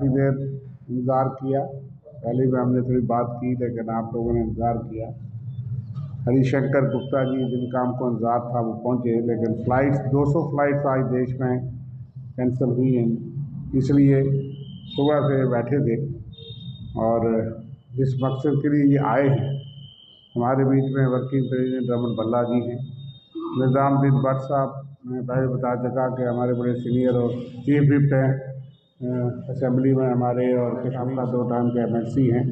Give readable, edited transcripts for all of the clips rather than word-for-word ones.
काफ़ी देर इंतज़ार किया। पहले भी हमने थोड़ी बात की, लेकिन आप लोगों ने इंतज़ार किया। हरिशंकर गुप्ता जी जिनका हमको इंतज़ार था वो पहुँचे, लेकिन फ़्लाइट्स 200 फ़्लाइट्स आज देश में कैंसिल हुई हैं, इसलिए सुबह से बैठे थे। और जिस मकसद के लिए ये आए हैं, हमारे बीच में वर्किंग प्रेसिडेंट रमन भल्ला जी हैं, निज़ामुद्दीन भट्ट साहब ने पहले बता चुका कि हमारे बड़े सीनियर और चीफ विप हैं असेंबली में हमारे, और कश्मीर का 2 टाइम के MLC हैं,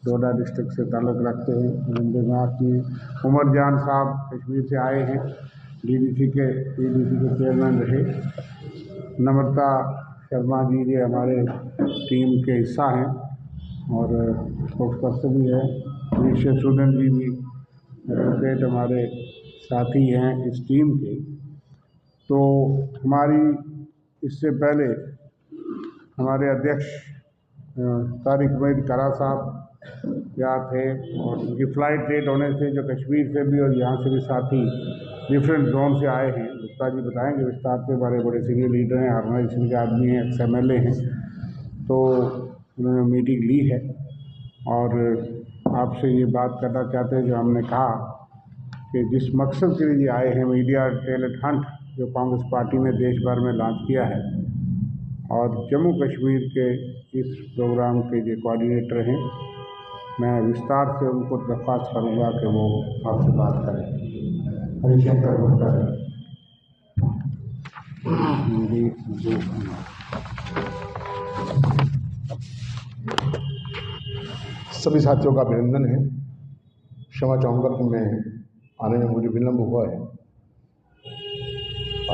डोडा डिस्ट्रिक्ट से ताल्लुक़ रखते हैं। दिमाग में उमर जान साहब कश्मीर से आए हैं, PDC के चेयरमैन रहे। नम्रता शर्मा जी ये हमारे टीम के हिस्सा हैं और स्पोक्स पर्सन भी है। निश्चित सूदन जी भी एडवोकेट हमारे साथी हैं इस टीम के। तो हमारी इससे पहले हमारे अध्यक्ष तारिक उमैद करा साहब यहाँ थे, और उनकी फ़्लाइट लेट होने से जो कश्मीर से भी और यहाँ से भी साथी डिफरेंट जोन से आए हैं, गुप्ता जी बताएंगे विस्तार से। हमारे बड़े सीनियर लीडर हैं, ऑर्गेनाइजेशन के आदमी हैं, XMLA हैं, तो उन्होंने मीटिंग ली है और आपसे ये बात करना चाहते हैं जो हमने कहा कि जिस मकसद के लिए आए हैं, मीडिया टैलेंट हंट जो कांग्रेस पार्टी ने देश भर में लॉन्च किया है, और जम्मू कश्मीर के इस प्रोग्राम के जो कोऑर्डिनेटर हैं, मैं विस्तार से उनको दरख्वास्त करूँगा कि वो आपसे बात करें। हरिशंकर गुप्ता सभी साथियों का अभिनंदन है। क्षमा चाहूँगा कि मैं आने में मुझे विलम्ब हुआ है।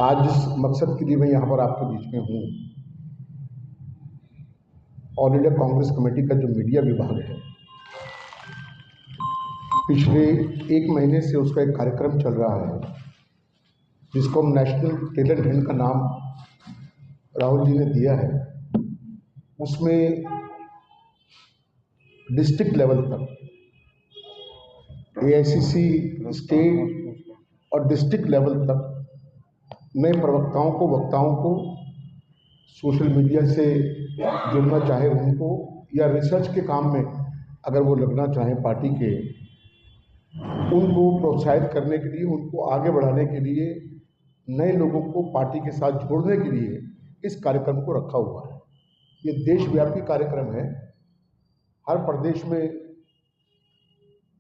आज जिस मकसद के लिए मैं यहाँ पर आपके बीच में हूँ, ऑल इंडिया कांग्रेस कमेटी का जो मीडिया विभाग है, पिछले 1 महीने से उसका एक कार्यक्रम चल रहा है जिसको हम नेशनल टैलेंट हंट का नाम राहुल जी ने दिया है। उसमें डिस्ट्रिक्ट लेवल तक AICC, स्टेट और डिस्ट्रिक्ट लेवल तक नए प्रवक्ताओं को, वक्ताओं को, सोशल मीडिया से जुड़ना चाहे उनको, या रिसर्च के काम में अगर वो लगना चाहें पार्टी के, उनको प्रोत्साहित करने के लिए, उनको आगे बढ़ाने के लिए, नए लोगों को पार्टी के साथ जोड़ने के लिए इस कार्यक्रम को रखा हुआ है। ये देशव्यापी कार्यक्रम है। हर प्रदेश में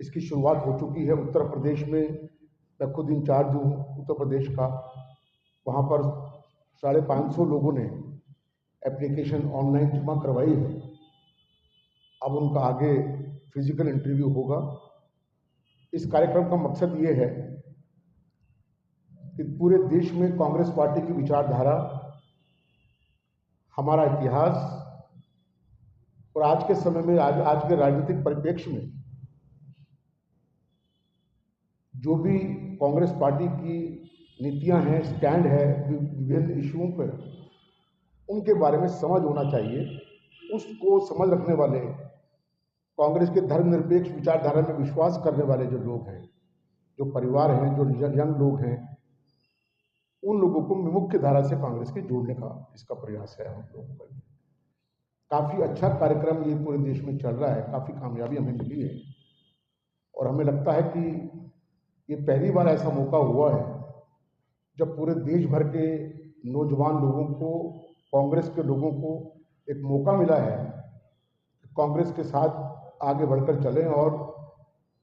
इसकी शुरुआत हो चुकी है। उत्तर प्रदेश में मैं खुद इंचार्ज हूँ उत्तर प्रदेश का। वहाँ पर 550 लोगों ने एप्लीकेशन ऑनलाइन जमा करवाई है। अब उनका आगे फिजिकल इंटरव्यू होगा। इस कार्यक्रम का मकसद ये है कि पूरे देश में कांग्रेस पार्टी की विचारधारा, हमारा इतिहास और आज के समय में, आज के राजनीतिक परिप्रेक्ष्य में जो भी कांग्रेस पार्टी की नीतियां हैं, स्टैंड है विभिन्न इश्यूओं पर, उनके बारे में समझ होना चाहिए। उसको समझ रखने वाले, कांग्रेस के धर्मनिरपेक्ष विचारधारा में विश्वास करने वाले जो लोग हैं, जो परिवार हैं, जो यंग लोग हैं, उन लोगों को मुख्य धारा से कांग्रेस के जोड़ने का इसका प्रयास है हम लोगों का। काफ़ी अच्छा कार्यक्रम ये पूरे देश में चल रहा है, काफ़ी कामयाबी हमें मिली है और हमें लगता है कि ये पहली बार ऐसा मौका हुआ है जब पूरे देश भर के नौजवान लोगों को, कांग्रेस के लोगों को एक मौका मिला है कांग्रेस के साथ आगे बढ़कर चलें और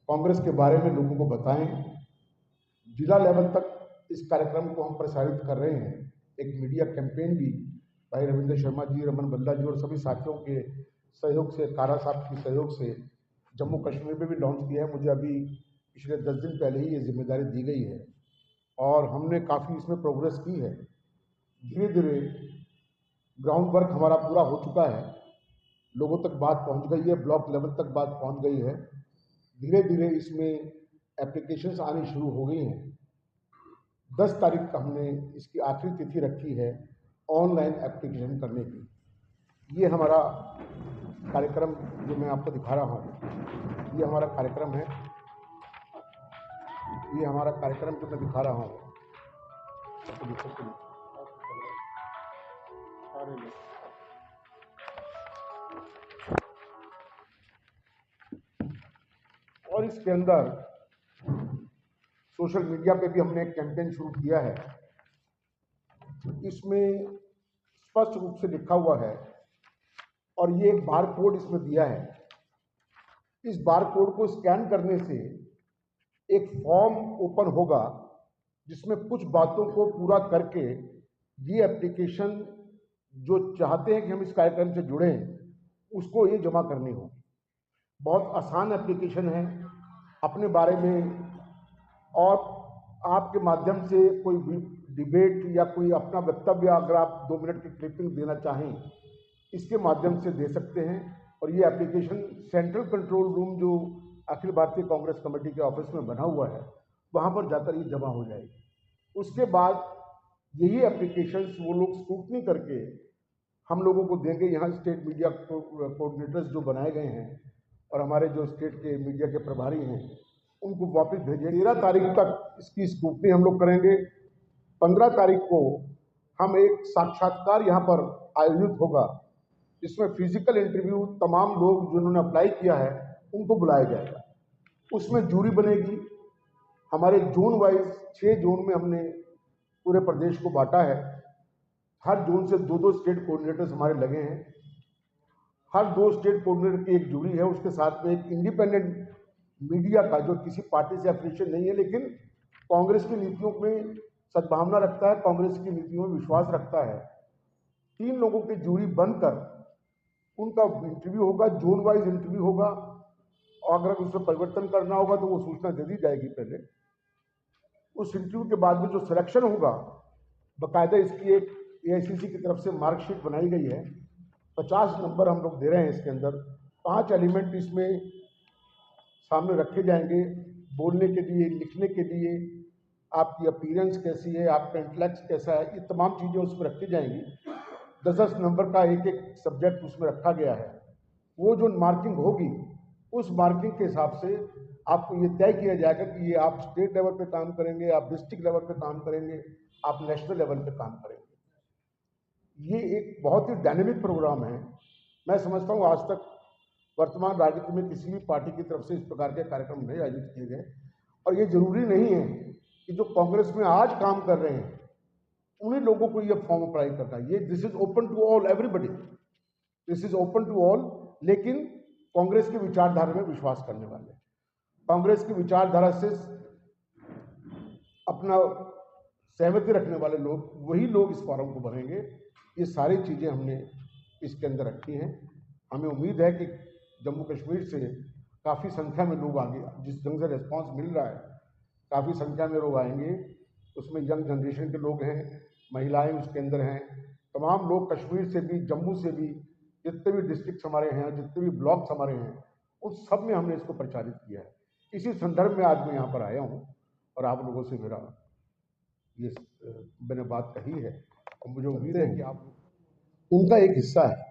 कांग्रेस के बारे में लोगों को बताएं। जिला लेवल तक इस कार्यक्रम को हम प्रसारित कर रहे हैं। एक मीडिया कैंपेन भी भाई रविंद्र शर्मा जी, रमन भल्ला जी और सभी साथियों के सहयोग से, कारा साहब के सहयोग से जम्मू कश्मीर में भी लॉन्च किया है। मुझे अभी पिछले 10 दिन पहले ही ये जिम्मेदारी दी गई है और हमने काफ़ी इसमें प्रोग्रेस की है। धीरे धीरे ग्राउंड वर्क हमारा पूरा हो चुका है, लोगों तक बात पहुंच गई है, ब्लॉक लेवल तक बात पहुंच गई है। धीरे धीरे इसमें एप्लीकेशंस आनी शुरू हो गई हैं। 10 तारीख का हमने इसकी आखिरी तिथि रखी है ऑनलाइन एप्लीकेशन करने की। ये हमारा कार्यक्रम जो मैं आपको दिखा रहा हूँ, ये हमारा कार्यक्रम है। ये हमारा कार्यक्रम जो मैं दिखा रहा हूँ, और इसके अंदर सोशल मीडिया पे भी हमने एक कैंपेन शुरू किया है। इसमें स्पष्ट रूप से लिखा हुआ है और ये एक बार कोड इसमें दिया है। इस बार कोड को स्कैन करने से एक फॉर्म ओपन होगा जिसमें कुछ बातों को पूरा करके ये एप्लीकेशन जो चाहते हैं कि हम इस कार्यक्रम से जुड़ें उसको ये जमा करनी होगी। बहुत आसान एप्लीकेशन है। अपने बारे में और आपके माध्यम से कोई डिबेट या कोई अपना वक्तव्य अगर आप 2 मिनट की क्लिपिंग देना चाहें इसके माध्यम से दे सकते हैं। और ये एप्लीकेशन सेंट्रल कंट्रोल रूम जो अखिल भारतीय कांग्रेस कमेटी के ऑफिस में बना हुआ है वहाँ पर जाकर ये जमा हो जाएगी। उसके बाद यही एप्लीकेशंस वो लोग स्क्रूटनी करके हम लोगों को देंगे। यहाँ स्टेट मीडिया कोऑर्डिनेटर्स जो बनाए गए हैं और हमारे जो स्टेट के मीडिया के प्रभारी हैं उनको वापस भेजेंगे। 13 तारीख तक इसकी स्क्रूटनी हम लोग करेंगे। 15 तारीख को हम एक साक्षात्कार यहाँ पर आयोजित होगा जिसमें फिजिकल इंटरव्यू तमाम लोग जिन्होंने अप्लाई किया है उनको बुलाया जाएगा। उसमें जूरी बनेगी। हमारे जोन वाइज 6 जोन में हमने पूरे प्रदेश को बांटा है। हर जोन से 2-2 स्टेट कोऑर्डिनेटर्स हमारे लगे हैं। हर 2 स्टेट कोऑर्डिनेटर की एक जूरी है। उसके साथ में एक इंडिपेंडेंट मीडिया का जो किसी पार्टी से एफिलिएशन नहीं है लेकिन कांग्रेस की नीतियों में सद्भावना रखता है, कांग्रेस की नीतियों में विश्वास रखता है। 3 लोगों की जूरी बनकर उनका इंटरव्यू होगा, जोन वाइज इंटरव्यू होगा और अगर उसमें परिवर्तन करना होगा तो वो सूचना दे दी जाएगी पहले। उस इंटरव्यू के बाद में जो सिलेक्शन होगा बाकायदा इसकी एक एआईसीसी की तरफ से मार्कशीट बनाई गई है। 50 नंबर हम लोग दे रहे हैं इसके अंदर। 5 एलिमेंट इसमें सामने रखे जाएंगे बोलने के लिए, लिखने के लिए, आपकी अपीयरेंस कैसी है, आपका इंटेलेक्ट कैसा है, ये तमाम चीज़ें उसमें रखी जाएंगी। 10-10 नंबर का एक एक सब्जेक्ट उसमें रखा गया है। वो जो मार्किंग होगी उस मार्किंग के हिसाब से आपको ये तय किया जाएगा कि ये आप स्टेट लेवल पे काम करेंगे, आप डिस्ट्रिक्ट लेवल पे काम करेंगे, आप नेशनल लेवल पे काम करेंगे। ये एक बहुत ही डायनेमिक प्रोग्राम है। मैं समझता हूँ आज तक वर्तमान राजनीति में किसी भी पार्टी की तरफ से इस प्रकार के कार्यक्रम नहीं आयोजित किए गए। और ये जरूरी नहीं है कि जो कांग्रेस में आज काम कर रहे हैं उन्हीं लोगों को ये फॉर्म अप्लाई करना है। ये this is open to all, everybody, this is open to all. लेकिन कांग्रेस की विचारधारा में विश्वास करने वाले, कांग्रेस की विचारधारा से अपना सहमति रखने वाले लोग, वही लोग इस फॉर्म को भरेंगे। ये सारी चीज़ें हमने इसके अंदर रखी हैं। हमें उम्मीद है कि जम्मू कश्मीर से काफ़ी संख्या में लोग आगे, जिस ढंग से रिस्पांस मिल रहा है काफ़ी संख्या में लोग आएंगे। उसमें यंग जनरेशन के लोग हैं, महिलाएं उसके अंदर हैं, तमाम लोग कश्मीर से भी, जम्मू से भी, जितने भी डिस्ट्रिक्ट हमारे हैं, जितने भी ब्लॉक्स हमारे हैं, उन सब में हमने इसको प्रचारित किया है। इसी संदर्भ में आज मैं यहाँ पर आया हूँ और आप लोगों से मेरा ये मैंने बात कही है और मुझे उम्मीद है कि आप उनका एक हिस्सा है।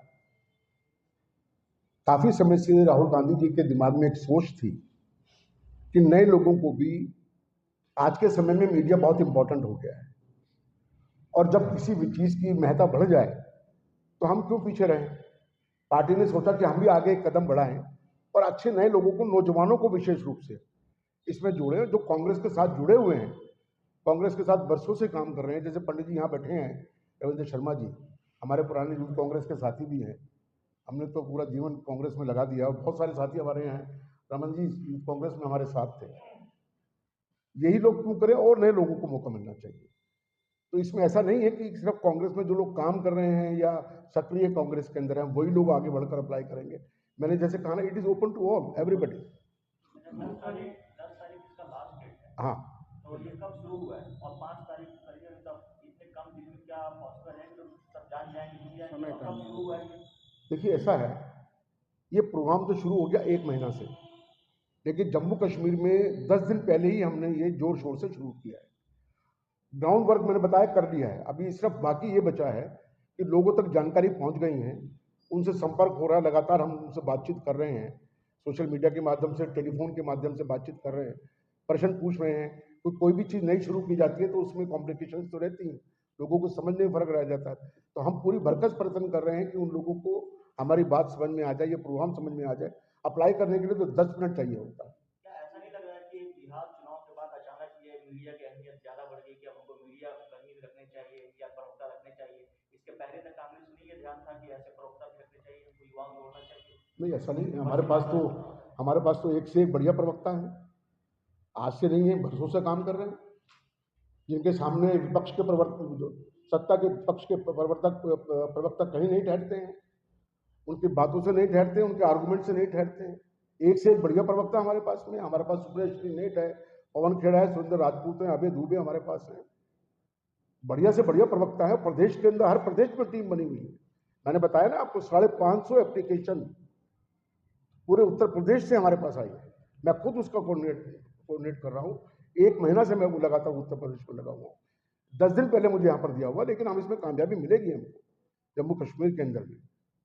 काफ़ी समय से राहुल गांधी जी के दिमाग में एक सोच थी कि नए लोगों को भी आज के समय में मीडिया बहुत इंपॉर्टेंट हो गया है और जब किसी भी चीज़ की महत्ता बढ़ जाए तो हम क्यों पीछे रहें। पार्टी ने सोचा कि हम भी आगे एक कदम बढ़ाएं और अच्छे नए लोगों को, नौजवानों को विशेष रूप से इसमें जोड़ें जो कांग्रेस के साथ जुड़े हुए हैं, कांग्रेस के साथ वर्षों से काम कर रहे हैं। जैसे पंडित जी यहाँ बैठे हैं, रविंद्र शर्मा जी हमारे पुराने यूथ कांग्रेस के साथी भी हैं। हमने तो पूरा जीवन कांग्रेस में लगा दिया और बहुत सारे साथी हमारे हैं। रमन जी यूथ कांग्रेस में हमारे साथ थे। यही लोग क्यों करें और नए लोगों को मौका मिलना चाहिए। तो इसमें ऐसा नहीं है कि सिर्फ कांग्रेस में जो लोग काम कर रहे हैं या सक्रिय कांग्रेस के अंदर हैं वही लोग आगे बढ़कर अप्लाई करेंगे। मैंने जैसे कहा ना, it is open to all, everybody. 10 तारीख इसका लास्ट डेट है। हाँ, तो ये कब शुरू हुआ है और 5 तारीख करिए, तब इतने कम दिन में क्या पॉसिबल है कि सब जान जाएंगे समय कब शुरू हुआ है? देखिए ऐसा है, ये प्रोग्राम तो शुरू हो गया 1 महीना से, लेकिन जम्मू कश्मीर में 10 दिन पहले ही हमने ये जोर शोर से शुरू किया है। ग्राउंड वर्क मैंने बताया कर दिया है। अभी सिर्फ बाकी ये बचा है कि लोगों तक जानकारी पहुंच गई है, उनसे संपर्क हो रहा है, लगातार हम उनसे बातचीत कर रहे हैं, सोशल मीडिया के माध्यम से, टेलीफोन के माध्यम से बातचीत कर रहे हैं, प्रश्न पूछ रहे हैं। कोई भी चीज़ नई शुरू की जाती है तो उसमें कॉम्प्लिकेशन तो रहती हैं, लोगों को समझने में फर्क रह जाता है। तो हम पूरी भरकस प्रयत्न कर रहे हैं कि उन लोगों को हमारी बात समझ में आ जाए, ये प्रोग्राम समझ में आ जाए। अप्लाई करने के लिए तो 10 मिनट चाहिए होता है। क्या मीडिया की अहमियत ज़्यादा बढ़ गई कि अब उनको मीडिया कर्मी भी रखने चाहिए या प्रवक्ता रखने चाहिए। इसके पहले तक आपने सुनी ये ध्यान था कि ऐसे प्रवक्ता भी रखने चाहिए, उनको युवाओं को जोड़ना चाहिए? नहीं, ऐसा नहीं है। हमारे पास तो एक से एक बढ़िया प्रवक्ता है। आज से नहीं है, बरसों से काम कर रहे हैं, जिनके सामने विपक्ष के सत्ता के पक्ष के प्रवक्ता कहीं नहीं ठहरते हैं, उनकी बातों से नहीं ठहरते, उनके आर्गुमेंट से नहीं ठहरते हैं। एक से एक बढ़िया प्रवक्ता हमारे पास में। हमारे पास सुप्रिया नेट है, पवन खेड़ा है, सुरेंद्र राजपूत है, अभय दुबे हमारे पास है। बढ़िया से बढ़िया प्रवक्ता है। प्रदेश के अंदर हर प्रदेश में टीम बनी हुई है। मैंने बताया ना आपको, 550 एप्लीकेशन पूरे उत्तर प्रदेश से हमारे पास आई है। मैं खुद उसका कोऑर्डिनेट कर रहा हूँ। 1 महीना से मैं वो लगातार उत्तर प्रदेश में लगा हुआ हूँ। 10 दिन पहले मुझे यहाँ पर दिया हुआ, लेकिन हम इसमें कामयाबी मिलेगी हमको। जम्मू कश्मीर के अंदर भी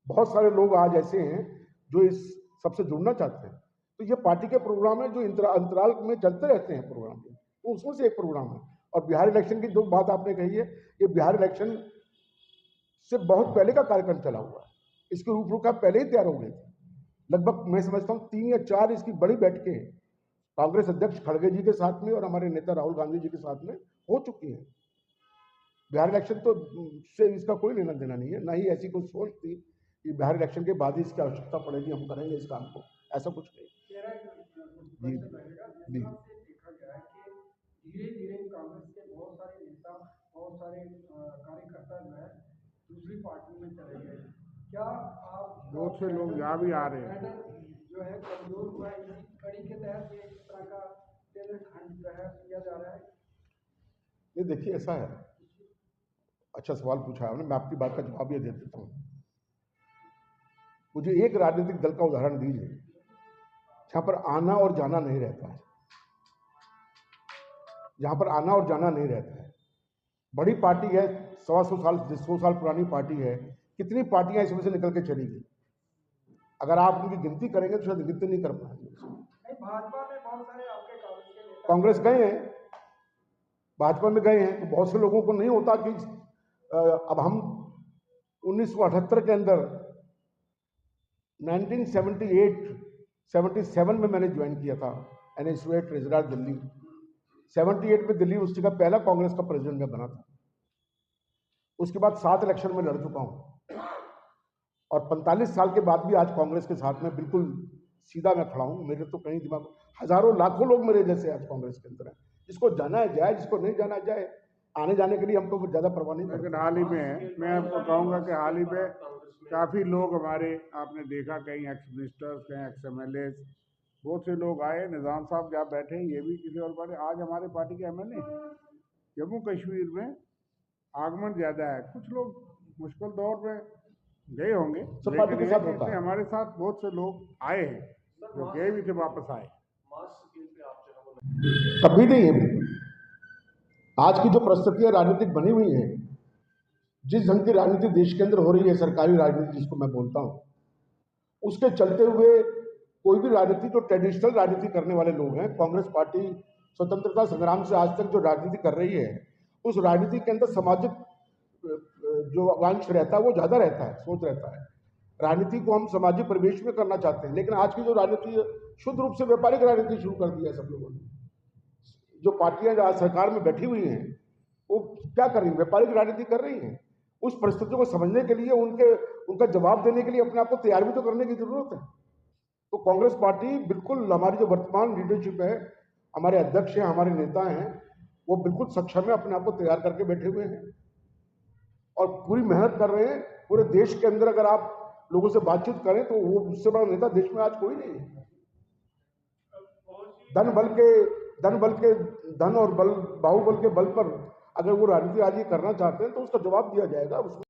बहुत सारे लोग आज ऐसे हैं जो इस सबसे जुड़ना चाहते हैं। तो ये पार्टी के प्रोग्राम है जो अंतराल में चलते रहते हैं प्रोग्राम, तो उसमें से एक प्रोग्राम है। और बिहार इलेक्शन की जो बात आपने कही है, ये बिहार इलेक्शन से बहुत पहले का कार्यक्रम चला हुआ है। इसकी रूपरेखा पहले ही तैयार हो गई थी। लगभग मैं समझता हूँ 3 या 4 इसकी बड़ी बैठकें कांग्रेस अध्यक्ष खड़गे जी के साथ में और हमारे नेता राहुल गांधी जी के साथ में हो चुकी हैं। बिहार इलेक्शन तो से इसका कोई लेना देना नहीं है, ना ही ऐसी कोई सोच थी कि बिहार इलेक्शन के बाद ही इसकी आवश्यकता पड़ेगी, हम करेंगे इस काम को, ऐसा कुछ नहीं। जी देखा गया है कि धीरे धीरे कांग्रेस के बहुत सारे नेता, बहुत सारे कार्यकर्ता जो है दूसरी पार्टी में चले गए। क्या आप बहुत से लोग यहाँ भी आ रहे हैं, जो है कमजोर हुआ है, इसी कड़ी के तहत ये इस तरह का खंड जो है किया जा रहा है? ये देखिए, ऐसा है, अच्छा सवाल पूछा आपने, मैं आपकी बात का जवाब ये दे देता हूँ। मुझे एक राजनीतिक दल का उदाहरण दीजिए जहां पर आना और जाना नहीं रहता है, जहां पर आना और जाना नहीं रहता है। बड़ी पार्टी है, 100 साल पुरानी पार्टी है, कितनी पार्टियां इसमें से निकल के चली गई। अगर आप उनकी गिनती करेंगे तो शायद गिनती नहीं कर पाएंगे। भाजपा में बहुत सारे आपके कांग्रेस गए हैं, भाजपा में गए हैं, तो बहुत से लोगों को नहीं होता कि अब हम 1978 के अंदर 1977 में मैंने ज्वाइन किया था NSUI ट्रेजरर दिल्ली। 78 में दिल्ली उस जगह पहला कांग्रेस का प्रेसिडेंट में बना था। उसके बाद 7 इलेक्शन में लड़ चुका हूं और 45 साल के बाद भी आज कांग्रेस के साथ में बिल्कुल सीधा मैं खड़ा हूं। मेरे तो कहीं दिमाग, हजारों लाखों लोग मेरे जैसे आज कांग्रेस के अंदर हैं। जिसको जाना है जाए, जिसको नहीं जाना जाए। आने जाने के लिए हमको ज्यादा परवाह नहीं। लेकिन हाल ही में मैं आपको कहूँगा कि हाल ही में काफ़ी लोग हमारे, आपने देखा कहीं एक्स मिनिस्टर्स, कहीं एक्स MLA, बहुत से लोग आए। निज़ाम साहब जहाँ बैठे हैं ये भी किसी और बात, आज हमारे पार्टी के MLA। जम्मू कश्मीर में आगमन ज़्यादा है, कुछ लोग मुश्किल दौर में गए होंगे, लेकिन हमारे साथ बहुत से लोग आए हैं जो गए भी थे, वापस आए। कभी नहीं है। आज की जो परिस्थितियां राजनीतिक बनी हुई हैं, जिस ढंग की राजनीति देश के अंदर हो रही है, सरकारी राजनीति जिसको मैं बोलता हूं, उसके चलते हुए कोई भी राजनीति, जो ट्रेडिशनल राजनीति करने वाले लोग हैं, कांग्रेस पार्टी स्वतंत्रता संग्राम से आज तक जो राजनीति कर रही है, उस राजनीति के अंदर सामाजिक जो अंश रहता है वो ज्यादा रहता है, सोच रहता है। राजनीति को हम सामाजिक परिवेश में करना चाहते हैं, लेकिन आज की जो राजनीति है, शुद्ध रूप से व्यापारिक राजनीति शुरू कर दी है सब लोगों ने। जो पार्टियां आज सरकार में बैठी हुई हैं, वो क्या कर रही है? व्यापारिक राजनीति कर रही हैं। उस परिस्थितियों को समझने के लिए, उनका जवाब देने के लिए अपने आप को तैयार भी तो करने की जरूरत है। तो कांग्रेस पार्टी बिल्कुल, हमारी जो वर्तमान लीडरशिप है, हमारे अध्यक्ष हैं, हमारे नेता हैं, वो बिल्कुल सक्षम है, अपने आप को तैयार करके बैठे हुए हैं और पूरी मेहनत कर रहे हैं। पूरे देश के अंदर अगर आप लोगों से बातचीत करें तो वो उससे बड़ा नेता देश में आज कोई नहीं है। धन और बल, बाहुबल के बल पर अगर वो राजनीति आज ये करना चाहते हैं तो उसका जवाब दिया जाएगा। उसमें